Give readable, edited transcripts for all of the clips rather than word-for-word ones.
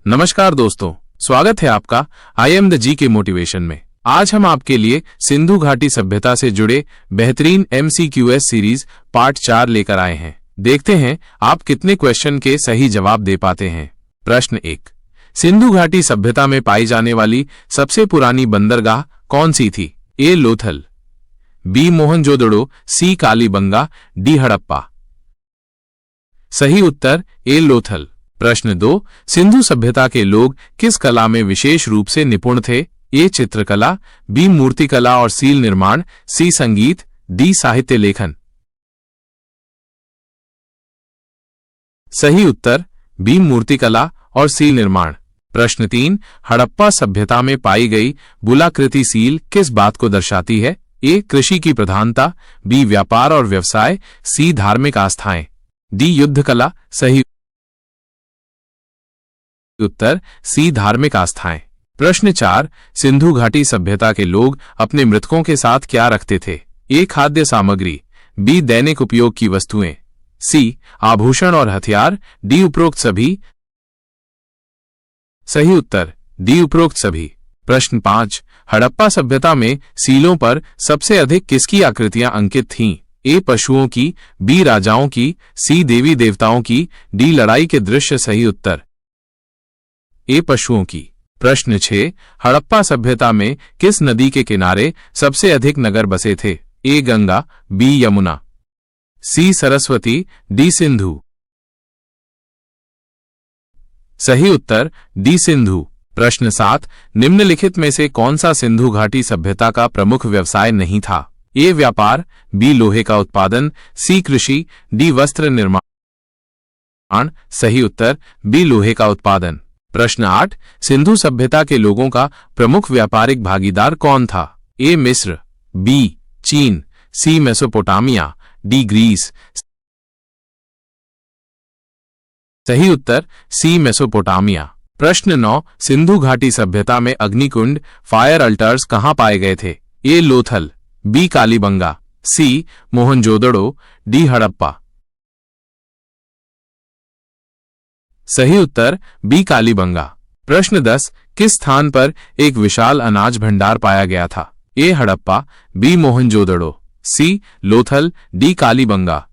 नमस्कार दोस्तों, स्वागत है आपका आई एम द जी के मोटिवेशन में। आज हम आपके लिए सिंधु घाटी सभ्यता से जुड़े बेहतरीन MCQS सीरीज पार्ट 4 लेकर आए हैं। देखते हैं आप कितने क्वेश्चन के सही जवाब दे पाते हैं। प्रश्न 1, सिंधु घाटी सभ्यता में पाई जाने वाली सबसे पुरानी बंदरगाह कौन सी थी? ए लोथल, बी मोहनजोदड़ो, सी कालीबंगा, डी हड़प्पा। सही उत्तर ए लोथल। प्रश्न 2, सिंधु सभ्यता के लोग किस कला में विशेष रूप से निपुण थे? ए चित्रकला, बी मूर्तिकला और सील निर्माण, सी संगीत, डी साहित्य लेखन। सही उत्तर बी मूर्तिकला और सील निर्माण। प्रश्न 3, हड़प्पा सभ्यता में पाई गई बुलाकृति सील किस बात को दर्शाती है? ए कृषि की प्रधानता, बी व्यापार और व्यवसाय, सी धार्मिक आस्थाएं, डी युद्ध कला। सही उत्तर सी धार्मिक आस्थाएं। प्रश्न 4, सिंधु घाटी सभ्यता के लोग अपने मृतकों के साथ क्या रखते थे? ए खाद्य सामग्री, बी दैनिक उपयोग की वस्तुएं, सी आभूषण और हथियार, डी उपरोक्त सभी। सही उत्तर डी उपरोक्त सभी। प्रश्न 5, हड़प्पा सभ्यता में सीलों पर सबसे अधिक किसकी आकृतियां अंकित थीं? ए पशुओं की, बी राजाओं की, सी देवी देवताओं की, डी लड़ाई के दृश्य। सही उत्तर ए पशुओं की। प्रश्न 6, हड़प्पा सभ्यता में किस नदी के किनारे सबसे अधिक नगर बसे थे? ए गंगा, बी यमुना, सी सरस्वती, डी सिंधु। सही उत्तर डी सिंधु। प्रश्न 7, निम्नलिखित में से कौन सा सिंधु घाटी सभ्यता का प्रमुख व्यवसाय नहीं था? ए व्यापार, बी लोहे का उत्पादन, सी कृषि, डी वस्त्र निर्माण। सही उत्तर बी लोहे का उत्पादन। प्रश्न 8, सिंधु सभ्यता के लोगों का प्रमुख व्यापारिक भागीदार कौन था? ए मिस्र, बी चीन, सी मेसोपोटामिया, डी ग्रीस। सही उत्तर सी मेसोपोटामिया। प्रश्न 9, सिंधु घाटी सभ्यता में अग्निकुंड फायर अल्टर्स कहां पाए गए थे? ए लोथल, बी कालीबंगा, सी मोहनजोदड़ो, डी हड़प्पा। सही उत्तर बी कालीबंगा। प्रश्न 10, किस स्थान पर एक विशाल अनाज भंडार पाया गया था? ए हड़प्पा, बी मोहनजोदड़ो, सी लोथल, डी कालीबंगा।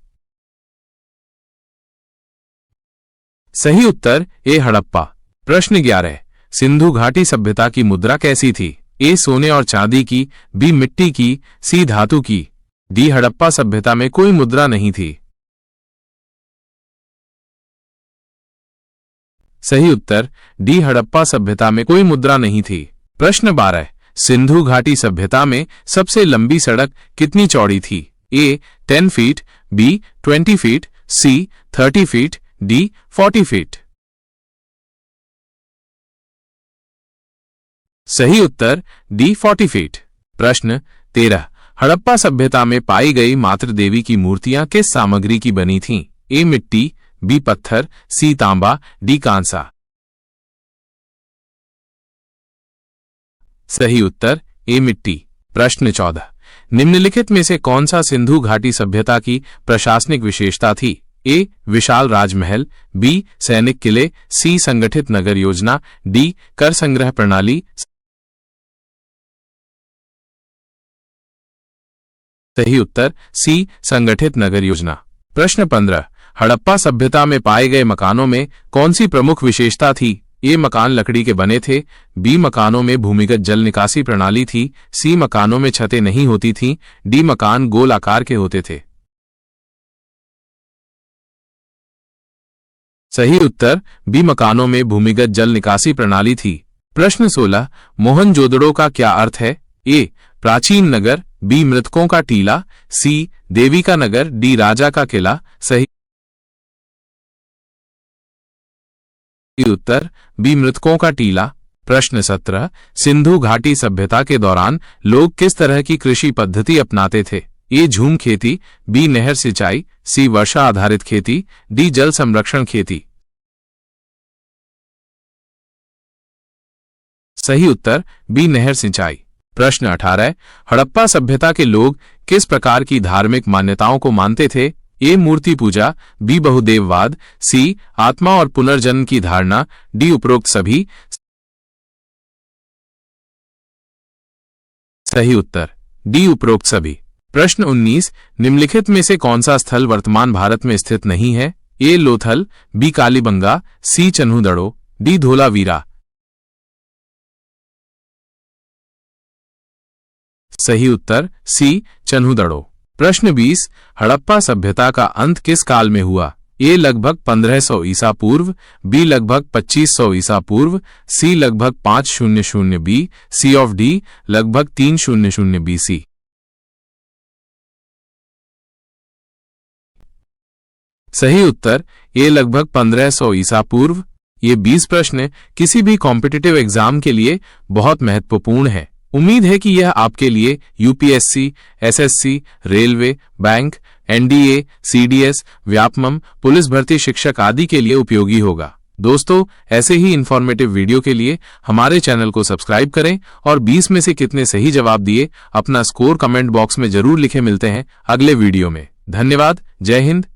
सही उत्तर ए हड़प्पा। प्रश्न 11, सिंधु घाटी सभ्यता की मुद्रा कैसी थी? ए सोने और चांदी की, बी मिट्टी की, सी धातु की, डी हड़प्पा सभ्यता में कोई मुद्रा नहीं थी। सही उत्तर डी हड़प्पा सभ्यता में कोई मुद्रा नहीं थी। प्रश्न 12, सिंधु घाटी सभ्यता में सबसे लंबी सड़क कितनी चौड़ी थी? ए 10 फीट, बी 20 फीट, सी 30 फीट, डी 40 फीट। सही उत्तर डी 40 फीट। प्रश्न 13, हड़प्पा सभ्यता में पाई गई मातृ देवी की मूर्तियां किस सामग्री की बनी थीं? ए मिट्टी, बी पत्थर, सी तांबा, डी कांसा। सही उत्तर ए मिट्टी। प्रश्न 14, निम्नलिखित में से कौन सा सिंधु घाटी सभ्यता की प्रशासनिक विशेषता थी? ए विशाल राजमहल, बी सैनिक किले, सी संगठित नगर योजना, डी कर संग्रह प्रणाली। सही उत्तर सी संगठित नगर योजना। प्रश्न 15, हड़प्पा सभ्यता में पाए गए मकानों में कौन सी प्रमुख विशेषता थी? ए मकान लकड़ी के बने थे, बी मकानों में भूमिगत जल निकासी प्रणाली थी, सी मकानों में छतें नहीं होती थीं, डी मकान गोल आकार के होते थे। सही उत्तर बी मकानों में भूमिगत जल निकासी प्रणाली थी। प्रश्न 16, मोहनजोदड़ो का क्या अर्थ है? ए प्राचीन नगर, बी मृतकों का टीला, सी देवी का नगर, डी राजा का किला। सही उत्तर बी मृतकों का टीला। प्रश्न 17, सिंधु घाटी सभ्यता के दौरान लोग किस तरह की कृषि पद्धति अपनाते थे? ए झूम खेती, बी नहर सिंचाई, सी वर्षा आधारित खेती, डी जल संरक्षण खेती। सही उत्तर बी नहर सिंचाई। प्रश्न 18, हड़प्पा सभ्यता के लोग किस प्रकार की धार्मिक मान्यताओं को मानते थे? ए मूर्ति पूजा, बी बहुदेववाद, सी आत्मा और पुनर्जन्म की धारणा, डी उपरोक्त सभी। सही उत्तर डी उपरोक्त सभी। प्रश्न 19, निम्नलिखित में से कौन सा स्थल वर्तमान भारत में स्थित नहीं है? ए लोथल, बी कालीबंगा, सी चन्हूदड़ो, डी धोलावीरा। सही उत्तर सी चन्हूदड़ो। प्रश्न 20, हड़प्पा सभ्यता का अंत किस काल में हुआ? ए लगभग 1500 ईसा पूर्व, बी लगभग 2500 ईसा पूर्व, सी लगभग 500 बी, सी ऑफ डी लगभग 300 बीसी। सही उत्तर ए लगभग 1500 ईसा पूर्व। ये 20 प्रश्न किसी भी कॉम्पिटिटिव एग्जाम के लिए बहुत महत्वपूर्ण है। उम्मीद है कि यह आपके लिए UPSC, SSC, railway, bank, NDA, CDS, Vyapam, police भर्ती शिक्षक आदि के लिए उपयोगी होगा। दोस्तों, ऐसे ही इंफॉर्मेटिव वीडियो के लिए हमारे चैनल को सब्सक्राइब करें और 20 में से कितने सही जवाब दिए अपना स्कोर कमेंट बॉक्स में जरूर लिखें। मिलते हैं अगले वीडियो में। धन्यवाद। जय हिंद,